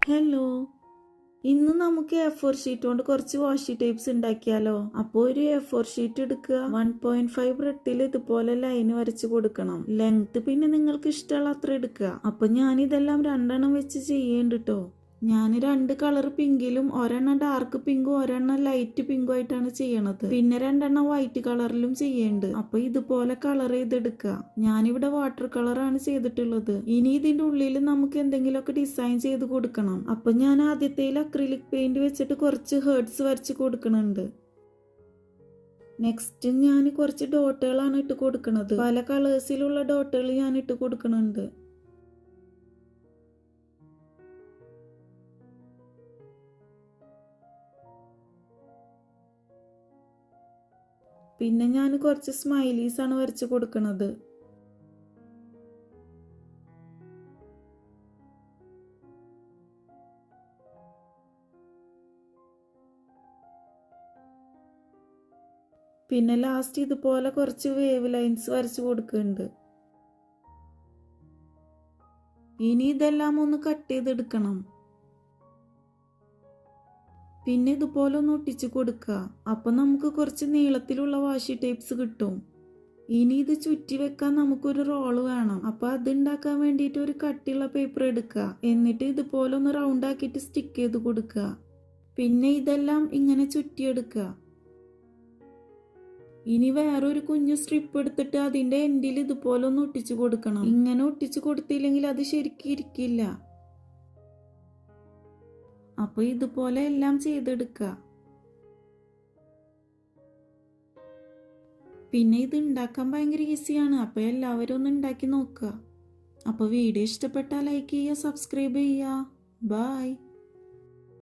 Hello, ഇന്ന് നമുക്ക് A4 sheet കൊണ്ട് കുറച്ച് വാഷി ടൈപ്സ് ഉണ്ടാക്കിയാലോ. അപ്പോൾ ഒരു A4 ഷീറ്റ് എടുക്കുക. 1.5 ബ്രെഡിൽ ഇതുപോലെ ലൈൻ വരച്ച് കൊടുക്കണം. ലെങ്ത് പിന്നെ നിങ്ങൾക്ക് ഇഷ്ടമുള്ള അത്ര എടുക്കുക. അപ്പൊ ഞാൻ ഇതെല്ലാം 2 വെച്ച് ചെയ്യുന്നുണ്ട് കേട്ടോ. ഞാൻ 2 കളർ പിങ്കിലും ഒരെണ്ണം ഡാർക്ക് പിങ്കും ഒരെണ്ണം ലൈറ്റ് പിങ്കും ആയിട്ടാണ് ചെയ്യണത്. പിന്നെ 2 വൈറ്റ് കളറിലും ചെയ്യുന്നുണ്ട്. അപ്പൊ ഇതുപോലെ കളർ ചെയ്തെടുക്കുക. ഞാനിവിടെ വാട്ടർ കളറാണ് ചെയ്തിട്ടുള്ളത്. ഇനി ഇതിന്റെ ഉള്ളിൽ നമുക്ക് എന്തെങ്കിലുമൊക്കെ ഡിസൈൻ ചെയ്ത് കൊടുക്കണം. അപ്പൊ ഞാൻ ആദ്യത്തേൽ അക്രിലിക് പെയിന്റ് വെച്ചിട്ട് കുറച്ച് ഹേർട്സ് വരച്ച് കൊടുക്കുന്നുണ്ട്. നെക്സ്റ്റ് ഞാൻ കുറച്ച് ഡോട്ടുകളാണ് ഇട്ട് കൊടുക്കുന്നത്. പല കളേഴ്സിലുള്ള ഡോട്ടുകൾ ഞാൻ ഇട്ട് കൊടുക്കുന്നുണ്ട്. പിന്നെ ഞാൻ കുറച്ച് സ്മൈലീസ് ആണ് വരച്ച് കൊടുക്കുന്നത്. പിന്നെ ലാസ്റ്റ് ഇതുപോലെ കുറച്ച് വേവ് ലൈൻസ് വരച്ച് കൊടുക്കുന്നുണ്ട്. ഇനി ഇതെല്ലാം ഒന്ന് കട്ട് ചെയ്തെടുക്കണം. പിന്നെ ഇതുപോലെ ഒന്ന് ഒട്ടിച്ചു കൊടുക്കുക. അപ്പൊ നമുക്ക് കുറച്ച് നീളത്തിലുള്ള വാഷി ടൈപ്സ് കിട്ടും. ഇനി ഇത് ചുറ്റി വെക്കാൻ നമുക്കൊരു റോള് വേണം. അപ്പൊ അത് ഉണ്ടാക്കാൻ വേണ്ടിയിട്ട് ഒരു കട്ടിയുള്ള പേപ്പർ എടുക്കുക. എന്നിട്ട് ഇതുപോലെ ഒന്ന് റൗണ്ട് ആക്കിയിട്ട് സ്റ്റിക്ക് ചെയ്ത് കൊടുക്കുക. പിന്നെ ഇതെല്ലാം ഇങ്ങനെ ചുറ്റിയെടുക്കുക. ഇനി വേറൊരു കുഞ്ഞു സ്ട്രിപ്പ് എടുത്തിട്ട് അതിന്റെ എൻഡിൽ ഇതുപോലെ ഒന്ന് ഒട്ടിച്ചു കൊടുക്കണം. ഇങ്ങനെ ഒട്ടിച്ചു കൊടുത്തില്ലെങ്കിൽ അത് ശരിക്കും ഇരിക്കില്ല. അപ്പൊ ഇതുപോലെ എല്ലാം ചെയ്തെടുക്കുക. പിന്നെ ഇത് ഉണ്ടാക്കാൻ ഭയങ്കര ഈസിയാണ്. അപ്പൊ എല്ലാവരും ഒന്ന് ഉണ്ടാക്കി നോക്കുക. അപ്പൊ വീഡിയോ ഇഷ്ടപ്പെട്ടാൽ ലൈക്ക് ചെയ്യുക, സബ്സ്ക്രൈബ് ചെയ്യുക. ബൈ.